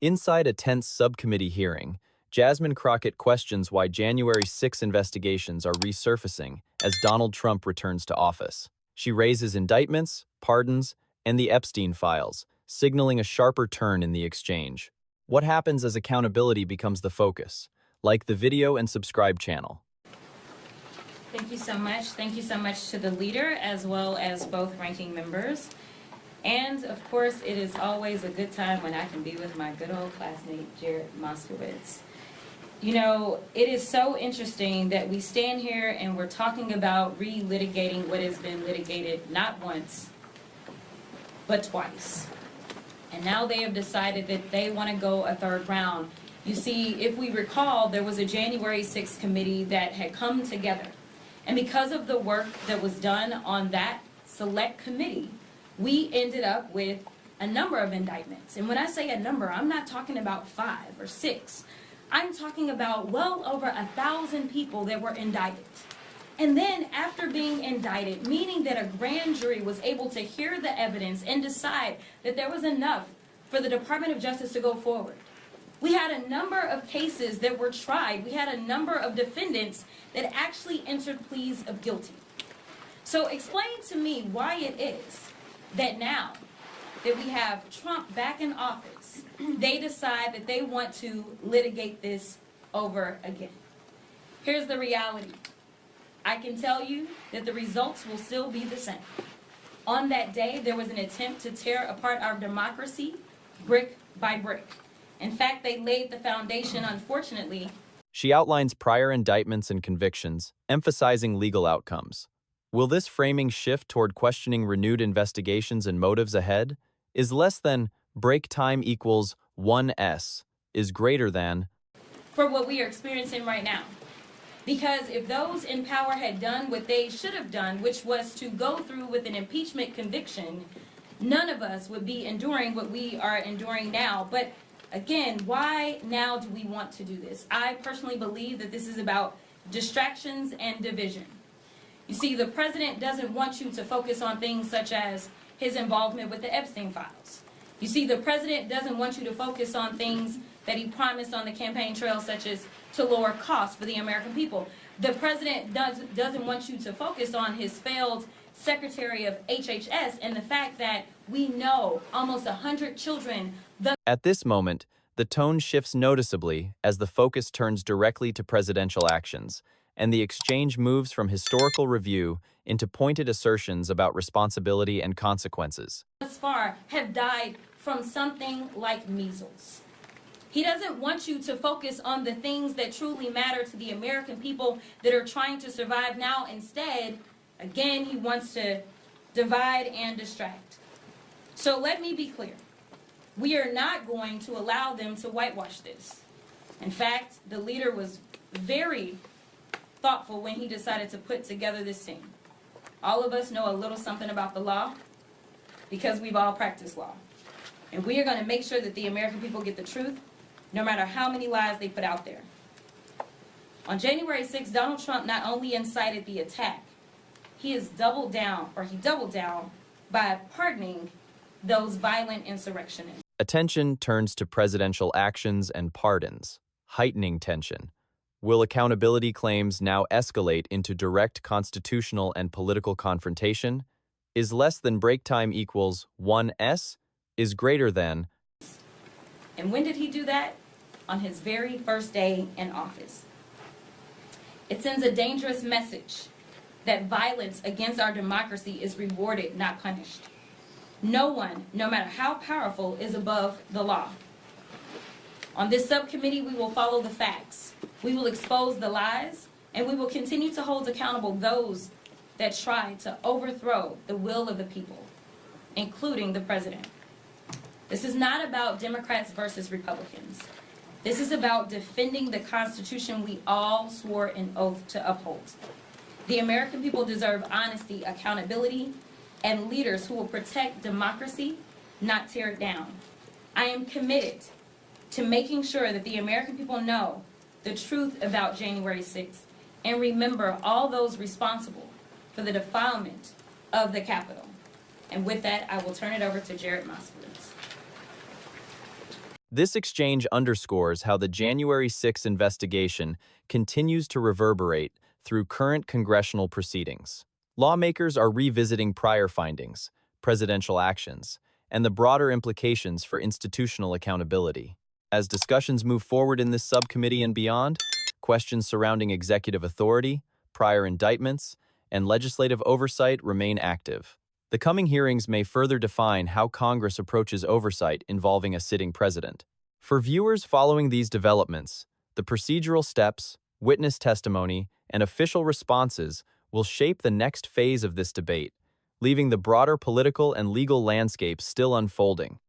Inside a tense subcommittee hearing, Jasmine Crockett questions why January 6 investigations are resurfacing as Donald Trump returns to office. She raises indictments, pardons, and the Epstein files, signaling a sharper turn in the exchange. What happens as accountability becomes the focus? Like the video and subscribe channel. Thank you so much. Thank you so much to the leader as well as both ranking members. And of course, it is always a good time when I can be with my good old classmate, Jared Moskowitz. You know, it is so interesting that we stand here and we're talking about relitigating what has been litigated not once, but twice. And now they have decided that they want to go a third round. You see, if we recall, there was a January 6th committee that had come together. And because of the work that was done on that select committee, we ended up with a number of indictments. And when I say a number, I'm not talking about 5 or 6. I'm talking about well over 1,000 people that were indicted. And then after being indicted, meaning that a grand jury was able to hear the evidence and decide that there was enough for the Department of Justice to go forward. We had a number of cases that were tried. We had a number of defendants that actually entered pleas of guilty. So explain to me why it is that now that we have Trump back in office, they decide that they want to litigate this over again. Here's the reality. I can tell you that the results will still be the same. On that day, there was an attempt to tear apart our democracy brick by brick. In fact, they laid the foundation, unfortunately. She outlines prior indictments and convictions, emphasizing legal outcomes. Will this framing shift toward questioning renewed investigations and motives ahead? Is less than break time equals 1S is greater than for what we are experiencing right now. Because if those in power had done what they should have done, which was to go through with an impeachment conviction, none of us would be enduring what we are enduring now. But again, why now do we want to do this? I personally believe that this is about distractions and division. You see, the president doesn't want you to focus on things such as his involvement with the Epstein files. You see, the president doesn't want you to focus on things that he promised on the campaign trail, such as to lower costs for the American people. The president doesn't want you to focus on his failed secretary of HHS and the fact that we know almost 100 children. At this moment, the tone shifts noticeably as the focus turns directly to presidential actions, and the exchange moves from historical review into pointed assertions about responsibility and consequences. Thus far have died from something like measles. He doesn't want you to focus on the things that truly matter to the American people that are trying to survive now. Instead, again, he wants to divide and distract. So let me be clear. We are not going to allow them to whitewash this. In fact, the leader was very thoughtful when he decided to put together this team. All of us know a little something about the law because we've all practiced law. And we are going to make sure that the American people get the truth, no matter how many lies they put out there. On January 6th, Donald Trump not only incited the attack, he doubled down by pardoning those violent insurrectionists. Attention turns to presidential actions and pardons, heightening tension. Will accountability claims now escalate into direct constitutional and political confrontation? Is less than break time equals 1S is greater than. And when did he do that? On his very first day in office. It sends a dangerous message that violence against our democracy is rewarded, not punished. No one, no matter how powerful, is above the law. On this subcommittee, we will follow the facts. We will expose the lies, and we will continue to hold accountable those that try to overthrow the will of the people, including the president. This is not about Democrats versus Republicans. This is about defending the Constitution we all swore an oath to uphold. The American people deserve honesty, accountability, and leaders who will protect democracy, not tear it down. I am committed to making sure that the American people know the truth about January 6th and remember all those responsible for the defilement of the Capitol. And with that, I will turn it over to Jared Moskowitz. This exchange underscores how the January 6 investigation continues to reverberate through current congressional proceedings. Lawmakers are revisiting prior findings, presidential actions, and the broader implications for institutional accountability. As discussions move forward in this subcommittee and beyond, questions surrounding executive authority, prior indictments, and legislative oversight remain active. The coming hearings may further define how Congress approaches oversight involving a sitting president. For viewers following these developments, the procedural steps, witness testimony, and official responses will shape the next phase of this debate, leaving the broader political and legal landscape still unfolding.